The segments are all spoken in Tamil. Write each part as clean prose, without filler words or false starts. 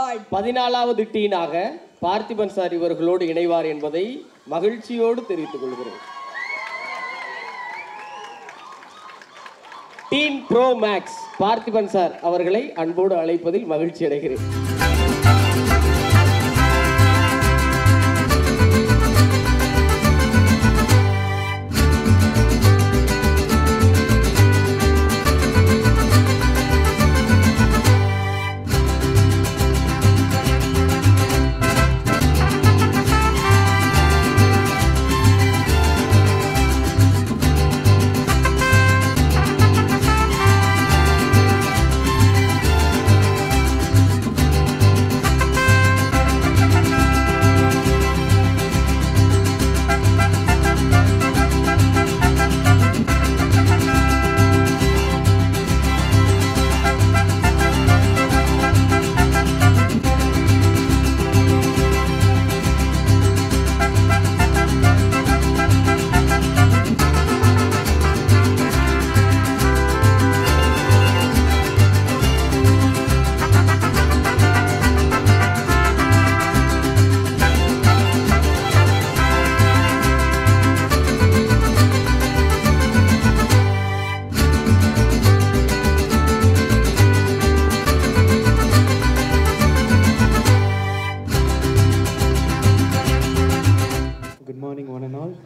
14வது டீனாக பார்த்திபன் சார் இவர்களோடு இணைவார் என்பதை மகிழ்ச்சியோடு தெரிவித்துக் கொள்கிறேன். Teen pro max Parthiban sir அவர்களை அன்போடு அழைப்பதில் மகிழ்ச்சி அடைகிறேன்.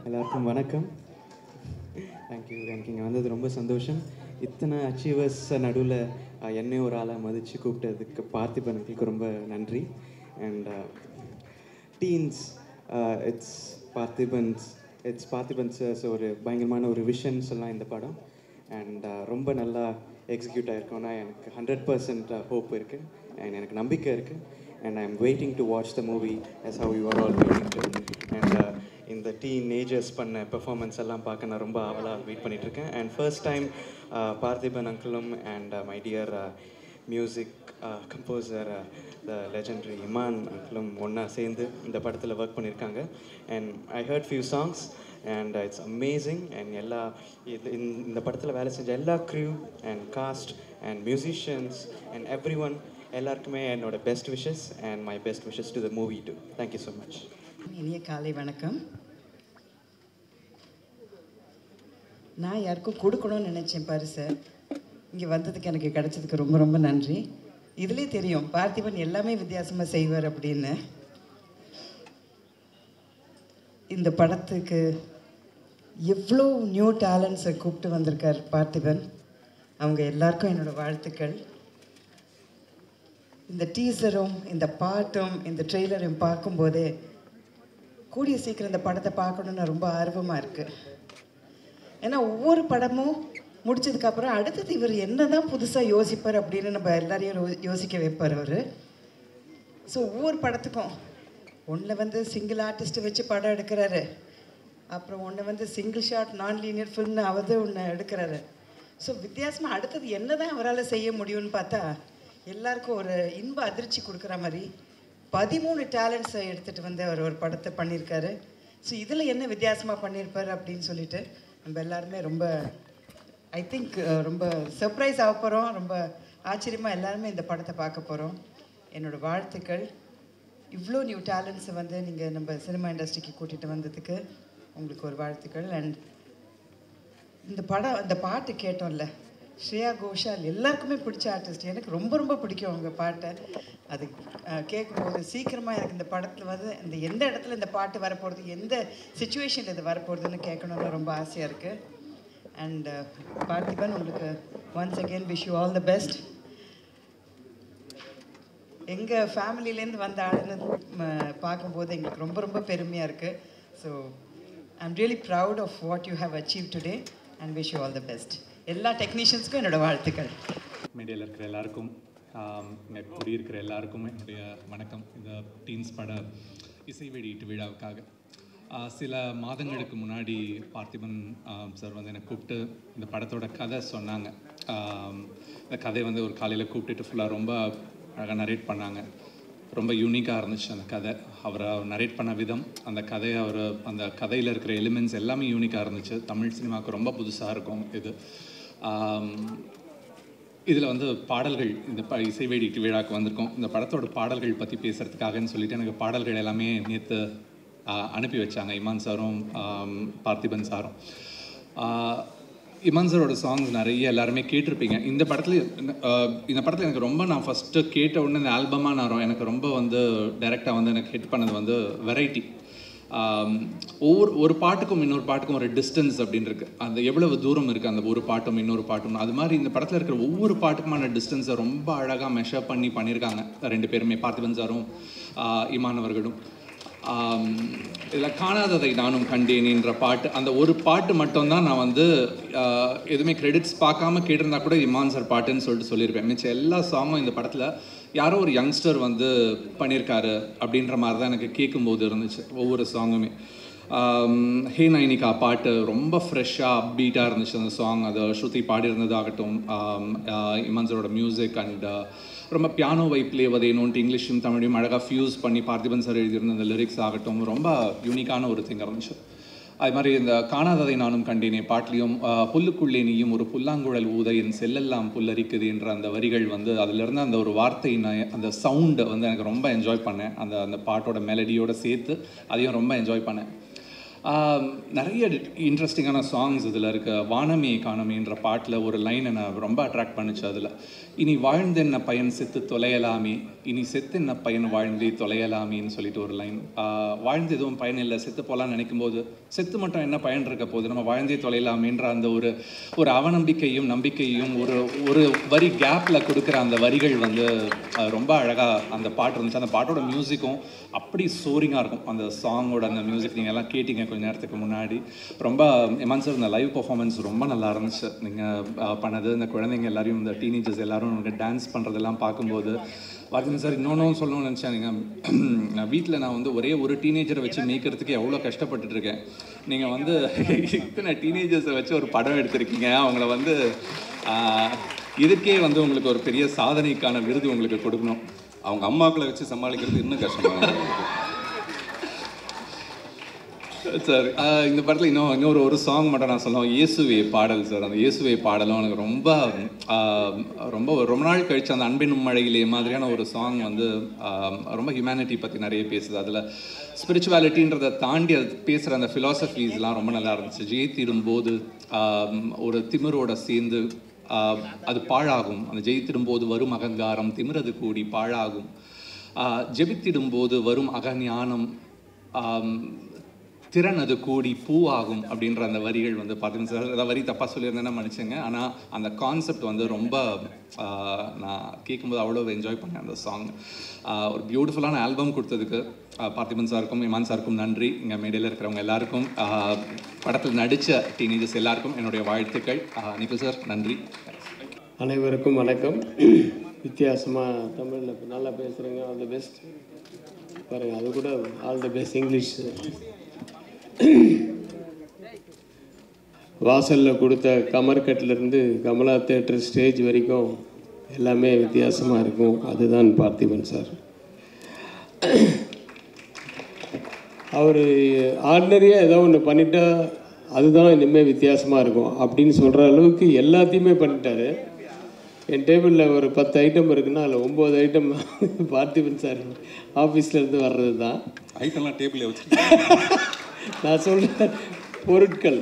எல்லாருக்கும் வணக்கம். தேங்க்யூ. எனக்கு இங்கே வந்தது ரொம்ப சந்தோஷம். இத்தனை அச்சீவர்ஸ் நடுவில் என்னை ஒரு ஆளாக மதித்து கூப்பிட்டதுக்கு பார்த்திபனுக்கு ரொம்ப நன்றி. அண்ட் டீன்ஸ் இட்ஸ் பார்த்திபன்ஸ் ஒரு பயங்கரமான ஒரு விஷன் சொல்லலாம் இந்த படம். அண்ட் ரொம்ப நல்லா எக்ஸிக்யூட் ஆகிருக்கோன்னா எனக்கு 100% ஹோப் இருக்குது அண்ட் எனக்கு நம்பிக்கை இருக்குது. And I am waiting to watch the movie as how you are all waiting to. And இந்த டீனேஜர்ஸ் பண்ண பெர்ஃபார்மன்ஸ் எல்லாம் பார்க்க நான் ரொம்ப ஆவலாக வெயிட் பண்ணிகிட்ருக்கேன். அண்ட் ஃபர்ஸ்ட் டைம் பார்த்திபன் அங்கிளும் and my dear music composer the legendary Imman அங்கிளும் ஒன்றா சேர்ந்து இந்த படத்தில் ஒர்க் பண்ணியிருக்காங்க. And I heard few songs and it's amazing. And இந்த படத்தில் வேலை செஞ்ச எல்லா crew and cast and musicians and everyone எல்லாருக்குமே என்னோட best wishes and my best wishes to the movie too. Thank you so much. இனிய காலை வணக்கம். நான் யாருக்கும் கொடுக்கணும்னு நினச்சேன் பரிசை. இங்கே வந்ததுக்கு எனக்கு கிடைச்சதுக்கு ரொம்ப ரொம்ப நன்றி. இதுலேயே தெரியும் பார்த்திபன் எல்லாமே வித்தியாசமாக செய்வார் அப்படின்னு. இந்த படத்துக்கு எவ்வளோ நியூ டேலண்ட்ஸை கூப்பிட்டு வந்திருக்கார் பார்த்திபன். அவங்க எல்லாருக்கும் என்னோடய வாழ்த்துக்கள். இந்த டீசரும் இந்த பாட்டும் இந்த ட்ரெய்லரும் பார்க்கும்போதே கூடிய சீக்கிரம் இந்த படத்தை பார்க்கணுன்னு ரொம்ப ஆர்வமாக இருக்குது. ஏன்னா ஒவ்வொரு படமும் முடிச்சதுக்கப்புறம் அடுத்தது இவர் என்ன தான் புதுசாக யோசிப்பார் அப்படின்னு நம்ம எல்லாரையும் யோசிக்க வைப்பார் அவர். ஸோ ஒவ்வொரு படத்துக்கும் ஒன்றில் சிங்கிள் ஆர்டிஸ்ட்டை வச்சு படம் எடுக்கிறாரு, அப்புறம் ஒன்று சிங்கிள் ஷாட் நான் லீனியர் ஃபில்ம்னு ஒன்று எடுக்கிறாரு. ஸோ வித்தியாசமாக அடுத்தது என்ன தான் அவரால் செய்ய முடியும்னு பார்த்தா எல்லாருக்கும் ஒரு இன்ப அதிர்ச்சி கொடுக்குற மாதிரி 13 டேலண்ட்ஸை எடுத்துகிட்டு வந்து அவர் ஒரு படத்தை பண்ணியிருக்காரு. ஸோ இதில் என்ன வித்தியாசமாக பண்ணியிருப்பார் அப்படின்னு சொல்லிட்டு நம்ம எல்லாருமே ரொம்ப ஐ திங்க் ரொம்ப சர்ப்ரைஸ் ஆக போகிறோம். ரொம்ப ஆச்சரியமாக எல்லாருமே இந்த படத்தை பார்க்க போகிறோம். என்னோடய வாழ்த்துக்கள். இவ்வளோ நியூ டேலண்ட்ஸை நீங்கள் நம்ம சினிமா இண்டஸ்ட்ரிக்கு கூட்டிகிட்டு வந்ததுக்கு உங்களுக்கு ஒரு வாழ்த்துக்கள். அண்ட் இந்த பாட்டு கேட்டோம்ல, ஸ்ரேயா கோஷால் எல்லாருக்குமே பிடிச்ச ஆர்டிஸ்ட். எனக்கு ரொம்ப ரொம்ப பிடிக்கும் அவங்க பாட்டை. அது கேட்கும்போது சீக்கிரமாக எனக்கு இந்த படத்தில் இந்த எந்த இடத்துல இந்த பாட்டு வரப்போகிறது, எந்த சுச்சுவேஷனில் இது வரப்போகிறதுன்னு கேட்கணுன்னு ரொம்ப ஆசையாக இருக்குது. அண்ட் பார்த்திபன், உங்களுக்கு once again wish you all the best. எங்கள் ஃபேமிலியிலேருந்து வந்த ஆளுன்னு பார்க்கும்போது எங்களுக்கு ரொம்ப ரொம்ப பெருமையாக இருக்குது. So I am really proud of what you have achieve today and wish you all the best. எல்லா டெக்னீஷியன்ஸ்க்கும் என்னோடய வாழ்த்துக்கள். மீடியாவில் இருக்கிற எல்லாருக்கும், குடியிருக்கிற எல்லாருக்கும் என்னுடைய வணக்கம். இந்த டீன்ஸ் பட இசை வெளியீட்டு விழாவுக்காக சில மாதங்களுக்கு முன்னாடி பார்த்திபன் சார் என்னை கூப்பிட்டு இந்த படத்தோட கதை சொன்னாங்க. இந்த கதையை ஒரு காலையில் கூப்பிட்டுட்டு ஃபுல்லாக ரொம்ப அழகாக நரேட் பண்ணாங்க. ரொம்ப யூனிக்காக இருந்துச்சு அந்த கதை. அவரை நரேட் பண்ண விதம், அந்த கதையை அந்த கதையில் இருக்கிற எலிமெண்ட்ஸ் எல்லாமே யூனிக்காக இருந்துச்சு. தமிழ் சினிமாவுக்கு ரொம்ப புதுசாக இருக்கும் இது. இதில் வந்து பாடல்கள் இந்த இசை வெளியீட்டு விழாவுக்கு வந்திருக்கோம். இந்த படத்தோட பாடல்கள் பற்றி பேசுகிறதுக்காகன்னு சொல்லிட்டு எனக்கு பாடல்கள் எல்லாமே நேற்று அனுப்பி வச்சாங்க இமான் சாரும் பார்த்திபன் சாரும். இமான் சாரோட சாங்ஸ் நிறைய எல்லாருமே கேட்டிருப்பீங்க. இந்த படத்தில் எனக்கு ரொம்ப நான் ஃபஸ்ட்டு கேட்ட உடனே இந்த ஆல்பமாக நான் எனக்கு ரொம்ப வந்து டைரெக்டாக வந்து எனக்கு ஹிட் பண்ணது வந்து வெரைட்டி. ஒரு பாட்டுக்கும் இன்னொரு பாட்டுக்கும் ஒரு டிஸ்டன்ஸ் அப்படின்னு இருக்குது. அந்த எவ்வளவு தூரம் இருக்குது அந்த ஒரு பாட்டும் இன்னொரு பாட்டும். அது மாதிரி இந்த படத்தில் இருக்கிற ஒவ்வொரு பாட்டுக்குமான டிஸ்டன்ஸை ரொம்ப அழகாக மெஷர் பண்ணியிருக்காங்க ரெண்டு பேருமே, பார்த்திபன் சாரும் இமான் அவர்களும். இதில் காணாததை நானும் கண்டேனின்ற பாட்டு, அந்த ஒரு பாட்டு மட்டும்தான் நான் வந்து எதுவுமே கிரெடிட்ஸ் பார்க்காம கேட்டிருந்தா கூட இமான் சார் பாட்டுன்னு சொல்லியிருப்பேன். மிச்சம் எல்லா சாங்கும் இந்த படத்தில் யாரோ ஒரு யங்ஸ்டர் வந்து பண்ணியிருக்காரு அப்படின்ற மாதிரி தான் எனக்கு கேட்கும்போது இருந்துச்சு ஒவ்வொரு சாங்குமே. ஹே நைனிகா பாட்டு ரொம்ப ஃப்ரெஷ்ஷாக அப்பீட்டாக இருந்துச்சு அந்த சாங். அது ஸ்ருதி பாடியிருந்ததாகட்டும், இமான் சாரோட மியூசிக் அண்ட் ரொம்ப பியானோ ப்ளே வதையணுன்ட்டு இங்கிலீஷும் தமிழையும் அழகாக ஃபியூஸ் பண்ணி பார்த்திபன் சார் எழுதியிருந்த அந்த லிரிக்ஸ் ஆகட்டும் ரொம்ப யூனிக்கான ஒரு திங் இருந்துச்சு. அது மாதிரி இந்த காணாததை நானும் கண்டேனே பாட்டிலையும் புல்லுக்குள்ளே நீயும் ஒரு புல்லாங்குழல் ஊத என் செல்லெல்லாம் புல்லரிக்குது என்ற அந்த வரிகள் வந்து அதிலிருந்து அந்த ஒரு வார்த்தை அந்த சவுண்டை வந்து எனக்கு ரொம்ப என்ஜாய் பண்ணேன். அந்த பாட்டோட மெலடியோடு சேர்த்து அதையும் ரொம்ப என்ஜாய் பண்ணேன். நிறைய இன்ட்ரெஸ்டிங்கான சாங்ஸ் இதில் இருக்க. வானமே காணமேன்ற பாட்டில் ஒரு லைன் என்னை ரொம்ப அட்ராக்ட் பண்ணிச்சு. அதில் இனி வாழ்ந்தென்ன பயன் செத்து தொலையலாமே, இனி செத்து என்ன பயன் வாழ்ந்தே தொலையலாமேன்னு சொல்லிட்டு ஒரு லைன். வாழ்ந்து எதுவும் பயன் இல்லை, செத்து போகலான்னு நினைக்கும் போது செத்து மட்டும் என்ன பயன் இருக்க போது, நம்ம வாழ்ந்தே தொலையலாமேன்ற அந்த ஒரு அவநம்பிக்கையும் நம்பிக்கையும் ஒரு வரி கேப்பில் கொடுக்குற அந்த வரிகள் வந்து ரொம்ப அழகாக அந்த பாட்டு இருந்துச்சு. அந்த பாட்டோட மியூசிக்கும் அப்படி சோரிங்காக இருக்கும். அந்த சாங்கோட அந்த மியூசிக் நீங்கள் எல்லாம் கேட்டிங்க கொஞ்சம் நேரத்துக்கு முன்னாடி. ரொம்ப இமான் சார் இந்த லைவ் பர்ஃபார்மன்ஸ் ரொம்ப நல்லா இருந்துச்சு. நீங்கள் பண்ணது இந்த குழந்தைங்க எல்லாரையும், இந்த டீனேஜர்ஸ் எல்லாரும் டான்ஸ் பண்ணுறதெல்லாம் பார்க்கும்போது பார்த்திபன் சார் இன்னொன்றும் சொல்லணும்னு நினச்சேன். நான் வீட்டில் நான் வந்து ஒரே ஒரு டீனேஜரை வச்சு மேய்க்கிறதுக்கு எவ்வளோ கஷ்டப்பட்டுட்டு இருக்கேன். நீங்கள் வந்து இத்தனை டீனேஜர்ஸை வச்சு ஒரு படம் எடுத்திருக்கீங்க. அவங்கள வந்து இதுக்கே வந்து உங்களுக்கு ஒரு பெரிய சாதனைக்கான விருது உங்களுக்கு கொடுக்கணும். அவங்க அம்மாக்களை வச்சு சமாளிக்கிறது இன்னும் கஷ்டமாக சார். இந்த படத்தில் இன்னொரு ஒரு சாங் மட்டும் நான் சொல்லுவேன், இயேசுவே பாடல் சார். அந்த இயேசுவே பாடலும் எனக்கு ரொம்ப நாள் கழிச்சு அந்த அன்பின் மழையிலே மாதிரியான ஒரு சாங் வந்து ரொம்ப ஹியூமனிட்டி பற்றி நிறைய பேசுது. அதில் ஸ்பிரிச்சுவாலிட்டின்றதை தாண்டி அது பேசுகிற அந்த ஃபிலாசபிஸ்லாம் ரொம்ப நல்லா இருந்துச்சு. ஜெயித்திடும்போது ஒரு திமிரோட சேர்ந்து அது பாழாகும், அந்த ஜெயித்திடும்போது வரும் அகங்காரம் திமிரது கூடி பாழாகும், ஜெபித்திடும்போது வரும் அகஞானம் திறன் அது கூடி பூவாகும் அப்படின்ற அந்த வரிகள் வந்து பார்த்திபன் சார், ஏதாவது வரி தப்பாக சொல்லியிருந்தேன்னா மன்னிச்சுங்க. ஆனால் அந்த கான்செப்ட் வந்து ரொம்ப நான் கேட்கும்போது அவ்வளோ என்ஜாய் பண்ணேன் அந்த சாங். ஒரு பியூட்டிஃபுல்லான ஆல்பம் கொடுத்ததுக்கு பார்த்திபன் சாருக்கும் இமான் சாருக்கும் நன்றி. இங்கே மேடையில் இருக்கிறவங்க எல்லாருக்கும், படத்தில் நடித்த டீனேஜர்ஸ் எல்லாருக்கும் என்னுடைய வாழ்த்துக்கள். நிகில் சார் நன்றி. அனைவருக்கும் வணக்கம். வித்தியாசமாக தமிழில் நல்லா பேசுகிறேங்க. All the best. பாருங்கள், அது கூட ஆல் தி பெஸ்ட் இங்கிலீஷ். வாசலில் கொடுத்த கமர்கட்லேருந்து கமலா தேட்டர் ஸ்டேஜ் வரைக்கும் எல்லாமே வித்தியாசமாக இருக்கும். அதுதான் பார்த்திபன் சார். அவர் ஆர்டினரியாக ஏதோ ஒன்று பண்ணிட்டா அதுதான் இனிமேல் வித்தியாசமாக இருக்கும் அப்படின்னு சொல்கிற அளவுக்கு எல்லாத்தையுமே பண்ணிட்டாரு. என் டேபிளில் ஒரு 10 ஐட்டம் இருக்குன்னா அதில் 9 ஐட்டம் பார்த்திபன் சார் ஆஃபீஸ்லேருந்து வர்றது தான். ஐட்டம்லாம் டேபிளில் வச்சு நான் சொல்கிறேன் பொருட்கள்.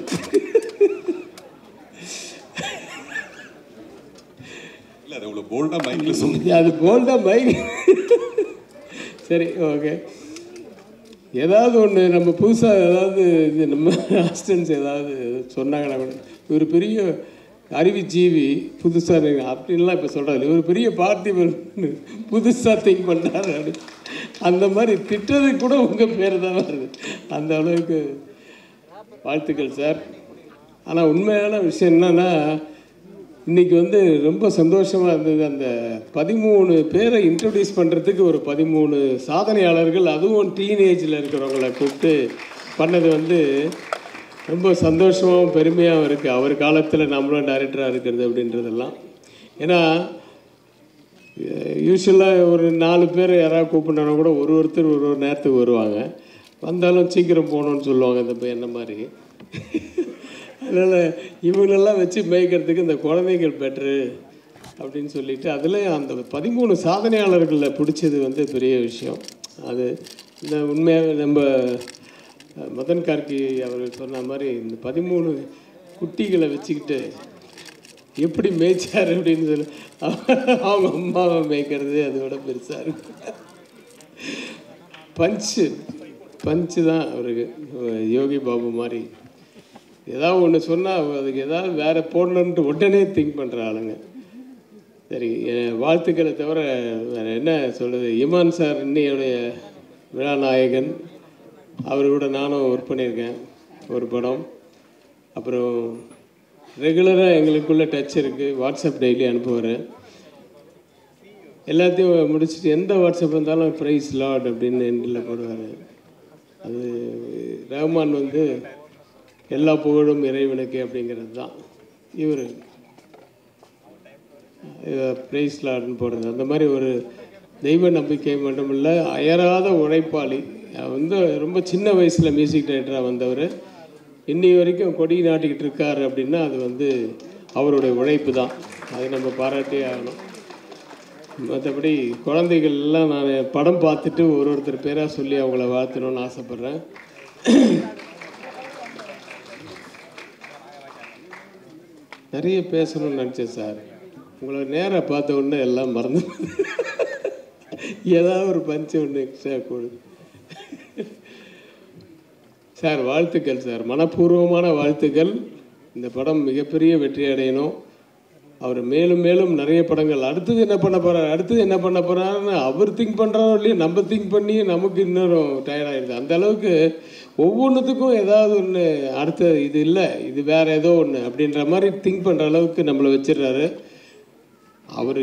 இல்லை, அது அவ்வளோ போல்டாக மைக்கில் சொன்னீங்க. அது போல்டாக மைக். சரி, ஓகே. ஏதாவது ஒன்று நம்ம புதுசாக ஏதாவது இது நம்ம அசிஸ்டன்ஸ் ஏதாவது சொன்னாங்கன்னா கூட ஒரு பெரிய அறிவுஜீவி புதுசாக அப்படின்லாம் இப்போ சொல்கிறாரு. ஒரு பெரிய பார்த்திபன் புதுசாக திங்க் பண்ணுறாரு அப்படி. அந்த மாதிரி திட்டத்துக்கு கூட உங்கள் பேர் தான் வருது. அந்த அளவுக்கு வாழ்த்துக்கள் சார். ஆனால் உண்மையான விஷயம் என்னன்னா, இன்றைக்கி வந்து ரொம்ப சந்தோஷமாக இருந்தது. அந்த 13 பேரை இன்ட்ரடியூஸ் பண்ணுறதுக்கு ஒரு 13 சாதனையாளர்கள், அதுவும் டீனேஜில் இருக்கிறவங்களை கூப்பிட்டு பண்ணது வந்து ரொம்ப சந்தோஷமாகவும் பெருமையாகவும் இருக்குது. அவர் காலத்தில் நம்மளும் டைரக்டராக இருக்கிறது அப்படின்றதெல்லாம். ஏன்னா யூஸ்வலாக ஒரு 4 பேர் யாராவது கூப்பிட்னா கூட ஒருத்தர் ஒரு நேரத்துக்கு வருவாங்க. வந்தாலும் சீக்கிரம் போகணுன்னு சொல்லுவாங்க இந்த என்ன மாதிரி. அதனால் இவங்களெல்லாம் வச்சு மேய்க்கிறதுக்கு இந்த குழந்தைகள் பெட்ரு அப்படின்னு சொல்லிட்டு அதில் அந்த 13 சாதனையாளர்களில் பிடிச்சது வந்து பெரிய விஷயம். அது இந்த உண்மையாக நம்ம மதன் கார்கி அவர்கள் சொன்ன மாதிரி இந்த 13 குட்டிகளை வச்சுக்கிட்டு எப்படி மேய்ச்சார் அப்படின்னு சொல்லி அவங்க அம்மாவை மேய்க்கிறது அதோட பெருசாக இருக்கு. பஞ்சு தான் அவருக்கு யோகி பாபு மாதிரி ஏதாவது ஒன்று சொன்னால் அதுக்கு ஏதாவது வேறு போடணுன்ட்டு உடனே திங்க் பண்ணுற ஆளுங்க. சரி, வாழ்த்துக்களை தவிர வேறு என்ன சொல்கிறது. இமான் சார் இன்னையுடைய விழா நாயகன், அவர் கூட நானும் ஒர்க் பண்ணியிருக்கேன் ஒரு படம். அப்புறம் ரெகுலராக எங்களுக்குள்ளே டச் இருக்குது. வாட்ஸ்அப் டெய்லி அனுப்புவார். எல்லாத்தையும் முடிச்சுட்டு எந்த வாட்ஸ்அப் இருந்தாலும் ப்ரைஸ் லார்ட் அப்படின்னு எண்டில் போடுவார். அது ரஹ்மான் வந்து எல்லா புகழும் இறைவனுக்கு அப்படிங்கிறது தான். இவர் ப்ரைஸ் லார்ட்னு போடுறது அந்த மாதிரி ஒரு தெய்வ நம்பிக்கை மட்டும் இல்லை, அயராத உழைப்பாளி. வந்து ரொம்ப சின்ன வயசில் மியூசிக் டைரக்டராக வந்தவர் இன்னி வரைக்கும் கொடி நாட்டிக்கிட்டு இருக்கார் அப்படின்னா அது வந்து அவருடைய உழைப்பு தான். அது நம்ம பாராட்டே ஆகணும். மற்றபடி குழந்தைகள் எல்லாம் நான் படம் பார்த்துட்டு ஒருத்தர் பேராக சொல்லி அவங்கள வாழ்த்தணும்னு ஆசைப்பட்றேன். நிறைய பேசணும்னு நினச்சேன் சார். உங்களை நேராக பார்த்த உடனே எல்லாம் மறந்து ஏதாவது ஒரு பஞ்சு ஒன்று எக்ஸ்ட்ரா கொடு சார். வாழ்த்துக்கள் சார், மனப்பூர்வமான வாழ்த்துக்கள். இந்த படம் மிகப்பெரிய வெற்றி அடையணும். அவர் மேலும் மேலும் நிறைய படங்கள் அடுத்தது என்ன பண்ண போகிறாருன்னு அவர் திங்க் பண்ணுறாரோ இல்லையோ நம்ம திங்க் பண்ணி நமக்கு இன்னும் டயர்டாகிடுது. அந்த அளவுக்கு ஒவ்வொன்றுத்துக்கும் ஏதாவது ஒன்று அடுத்த இது இல்லை, இது வேறு ஏதோ ஒன்று அப்படின்ற மாதிரி திங்க் பண்ணுற அளவுக்கு நம்மளை வச்சிடுறாரு. அவர்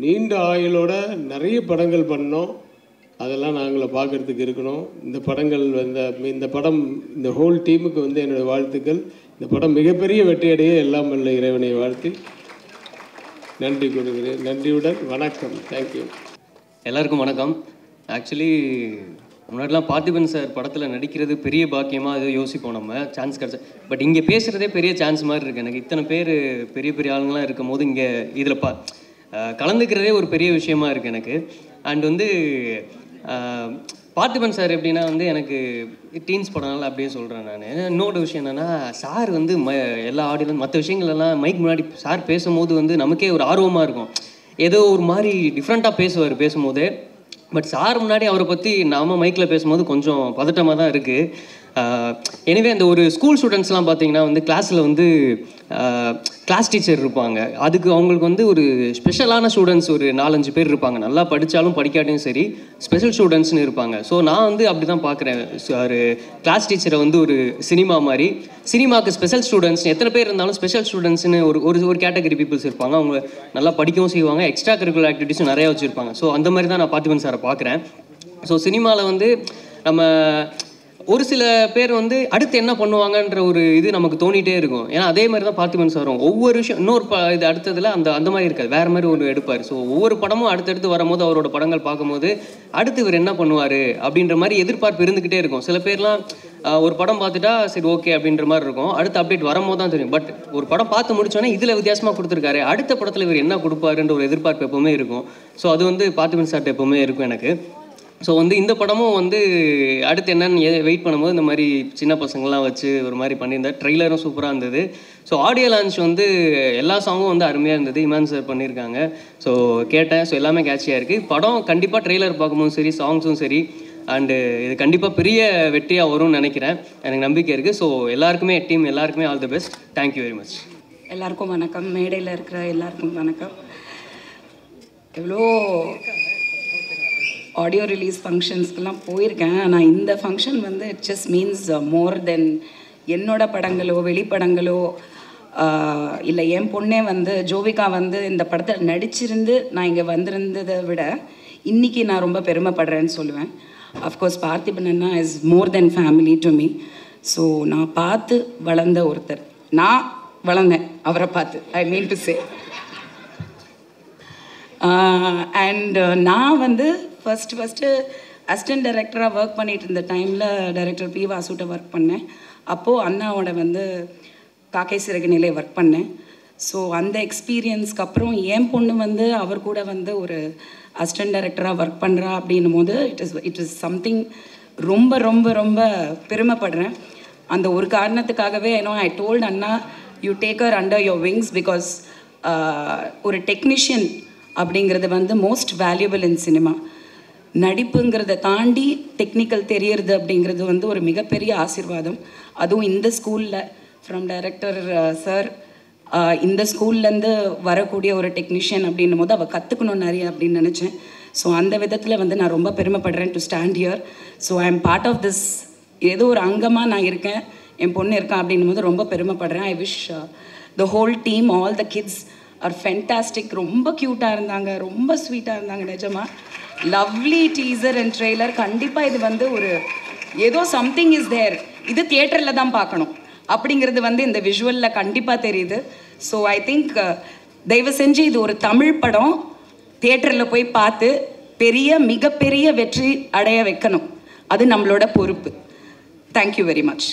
நீண்ட ஆயுளோட நிறைய படங்கள் பண்ணோம். அதெல்லாம் நாங்களை பார்க்குறதுக்கு இருக்கணும். இந்த படம் இந்த ஹோல் டீமுக்கு வந்து என்னுடைய வாழ்த்துக்கள். இந்த படம் மிகப்பெரிய வெற்றியடைய எல்லாம் வல்ல இறைவனை வாழ்த்தி நன்றி கொடுக்குறேன். நன்றியுடன் வணக்கம். தேங்க்யூ. எல்லாருக்கும் வணக்கம். ஆக்சுவலி முன்னாடிலாம் பார்த்திபன் சார் படத்தில் நடிக்கிறது பெரிய பாக்கியமாக ஏதோ யோசிப்போம், நம்ம சான்ஸ் கிடச்சா. பட் இங்கே பேசுகிறதே பெரிய சான்ஸ் மாதிரி இருக்குது எனக்கு. இத்தனை பேர் பெரிய பெரிய ஆளுங்களாம் இருக்கும் போது இங்கே இதில் கலந்துக்கிறதே ஒரு பெரிய விஷயமா இருக்குது எனக்கு. அண்ட் வந்து பார்த்திபன் சார் எப்படின்னா வந்து எனக்கு டீன்ஸ் படம்னால அப்படியே சொல்கிறேன் நான். இன்னொரு விஷயம் என்னென்னா, சார் வந்து எல்லா ஆடியோ மற்ற விஷயங்களெல்லாம் மைக் முன்னாடி சார் பேசும்போது வந்து நமக்கே ஒரு ஆர்வமாக இருக்கும். ஏதோ ஒரு மாதிரி டிஃப்ரெண்ட்டாக பேசுவார் பேசும்போது. பட் சார் முன்னாடி அவரை பற்றி நாம் மைக்கில் பேசும்போது கொஞ்சம் பதட்டமாக தான் இருக்குது. எனவே அந்த ஒரு ஸ்கூல் ஸ்டூடெண்ட்ஸ்லாம் பார்த்தீங்கன்னா வந்து கிளாஸில் வந்து கிளாஸ் டீச்சர் இருப்பாங்க. அதுக்கு அவங்களுக்கு வந்து ஒரு ஸ்பெஷலான ஸ்டூடெண்ட்ஸ் ஒரு 4-5 பேர் இருப்பாங்க. நல்லா படித்தாலும் படிக்காட்டியும் சரி ஸ்பெஷல் ஸ்டூடெண்ட்ஸ்னு இருப்பாங்க. ஸோ நான் வந்து அப்படி தான் பார்க்குறேன். ஒரு கிளாஸ் டீச்சரை வந்து ஒரு சினிமா மாதிரி, சினிமாவுக்கு ஸ்பெஷல் ஸ்டூடெண்ட்ஸ் எத்தனை பேர் இருந்தாலும் ஸ்பெஷல் ஸ்டூடெண்ட்ஸ்னு ஒரு கேட்டகரி பீப்புள்ஸ் இருப்பாங்க. அவங்க நல்லா படிக்கவும் செய்வாங்க, எக்ஸ்ட்ரா கரிக்குலர் ஆக்டிவிட்டீஸும் நிறையா வச்சுருப்பாங்க. ஸோ அந்த மாதிரி தான் நான் பார்த்திபன் சாரை பார்க்குறேன். ஸோ சினிமாவில் வந்து நம்ம ஒரு சில பேர் வந்து அடுத்து என்ன பண்ணுவாங்கன்ற ஒரு இது நமக்கு தோணிகிட்டே இருக்கும். ஏன்னா அதே மாதிரி தான் பார்த்திபன் சாரும் ஒவ்வொரு விஷயம் இன்னொரு இது அடுத்ததில் அந்த மாதிரி இருக்காது, வேறு மாதிரி ஒரு எடுப்பார். ஸோ ஒவ்வொரு படமும் அடுத்தடுத்து வரும்போது அவரோட படங்கள் பார்க்கும்போது அடுத்து இவர் என்ன பண்ணுவார் அப்படின்ற மாதிரி எதிர்பார்ப்பு இருந்துக்கிட்டே இருக்கும். சில பேர்லாம் ஒரு படம் பார்த்துட்டா சரி ஓகே அப்படின்ற மாதிரி இருக்கும், அடுத்த அப்டேட் வரும்போது தான் தெரியும். பட் ஒரு படம் பார்த்து முடிச்சோன்னே இதில் வித்தியாசமாக கொடுத்துருக்காரு, அடுத்த படத்தில் இவர் என்ன கொடுப்பாருன்ற ஒரு எதிர்பார்ப்பு எப்போவுமே இருக்கும். ஸோ அது வந்து பார்த்திபன் சார்ட்ட எப்போவுமே இருக்கும் எனக்கு. ஸோ வந்து இந்த படமும் வந்து அடுத்து என்னன்னு வெயிட் பண்ணும்போது இந்த மாதிரி சின்ன பசங்கள்லாம் வச்சு ஒரு மாதிரி பண்ணியிருந்தார். ட்ரெய்லரும் சூப்பராக இருந்தது. ஸோ ஆடியோ லான்ச் வந்து எல்லா சாங்கும் வந்து அருமையாக இருந்தது. இமான் சார் பண்ணியிருக்காங்க. ஸோ கேட்டேன். ஸோ எல்லாமே கேட்சியாக இருக்குது. படம் கண்டிப்பாக ட்ரெய்லர் பார்க்கும்போதும் சரி சாங்ஸும் சரி அண்டு இது கண்டிப்பாக பெரிய வெற்றியாக வரும்னு நினைக்கிறேன். எனக்கு நம்பிக்கை இருக்குது. ஸோ எல்லாருக்குமே டீம் எல்லாருக்குமே all the best. Thank you very much. எல்லாருக்கும் வணக்கம். மேடையில் இருக்கிற எல்லாருக்கும் வணக்கம். எவ்வளோ ஆடியோ ரிலீஸ் ஃபங்க்ஷன்ஸ்க்கெல்லாம் போயிருக்கேன். ஆனால் இந்த ஃபங்க்ஷன் வந்து இட் ஜஸ்ட் மீன்ஸ் மோர் தென் என்னோட படங்களோ வெளிப்படங்களோ இல்லை என் பொண்ணே வந்து ஜோவிகா வந்து இந்த படத்தில் நடிச்சிருந்து நான் இங்கே வந்திருந்ததை விட இன்றைக்கி நான் ரொம்ப பெருமைப்படுறேன்னு சொல்லுவேன். Of course Parthiban Anna is more then family to me. So நான் பார்த்து வளர்ந்த ஒருத்தர், நான் வளர்ந்தேன் அவரை பார்த்து, ஐ மீன் டு சே. அண்ட் நான் வந்து ஃபஸ்ட்டு அசிஸ்டன்ட் டைரக்டராக ஒர்க் பண்ணிகிட்டு இருந்த டைமில் டைரக்டர் பி வாசுட்ட ஒர்க் பண்ணேன். அப்போது அண்ணாவோட வந்து காக்கை சிறகுநிலை ஒர்க் பண்ணேன். ஸோ அந்த எக்ஸ்பீரியன்ஸ்க்கு அப்புறம் என் பொண்ணு வந்து அவர் கூட வந்து ஒரு அசிஸ்டன்ட் டைரக்டராக ஒர்க் பண்ணுறா அப்படின்னும் போது இட் இஸ் சம்திங் ரொம்ப ரொம்ப ரொம்ப பெருமைப்படுறேன். அந்த ஒரு காரணத்துக்காகவே ஐ டோல்ட் அண்ணா you take her under your wings because ஒரு டெக்னீஷியன் அப்படிங்கிறது வந்து மோஸ்ட் வேல்யூபிள் இன் சினிமா. நடிப்புங்கிறத தாண்டி டெக்னிக்கல் தெரியறது அப்படிங்கிறது வந்து ஒரு மிகப்பெரிய ஆசீர்வாதம். அதுவும் இந்த ஸ்கூலில் ஃப்ரம் டைரக்டர் சார் இந்த ஸ்கூல்லேருந்து வரக்கூடிய ஒரு டெக்னீஷியன் அப்படின்னும் போது அவள் கற்றுக்கணும் நிறைய அப்படின்னு நினச்சேன். ஸோ அந்த விதத்தில் வந்து நான் ரொம்ப பெருமைப்படுறேன் to stand here. So I am part of this, ஏதோ ஒரு அங்கமாக நான் இருக்கேன், என் பொண்ணு இருக்கேன் அப்படின்னும் போது ரொம்ப பெருமைப்படுறேன். I wish the whole team, all the kids are fantastic. ரொம்ப க்யூட்டாக இருந்தாங்க, ரொம்ப ஸ்வீட்டாக இருந்தாங்க. நிஜமாக லவ்லி டீசர் அண்ட் ட்ரெய்லர். கண்டிப்பாக இது வந்து ஒரு ஏதோ சம்திங் இஸ் தேர், இது தியேட்டரில் தான் பார்க்கணும் அப்படிங்கிறது வந்து இந்த விஷுவலில் கண்டிப்பாக தெரியுது. ஸோ ஐ திங்க் தயவு செஞ்சு இது ஒரு தமிழ் படம், தியேட்டரில் போய் பார்த்து மிகப்பெரிய வெற்றி அடைய வைக்கணும். அது நம்மளோட பொறுப்பு. Thank you very much.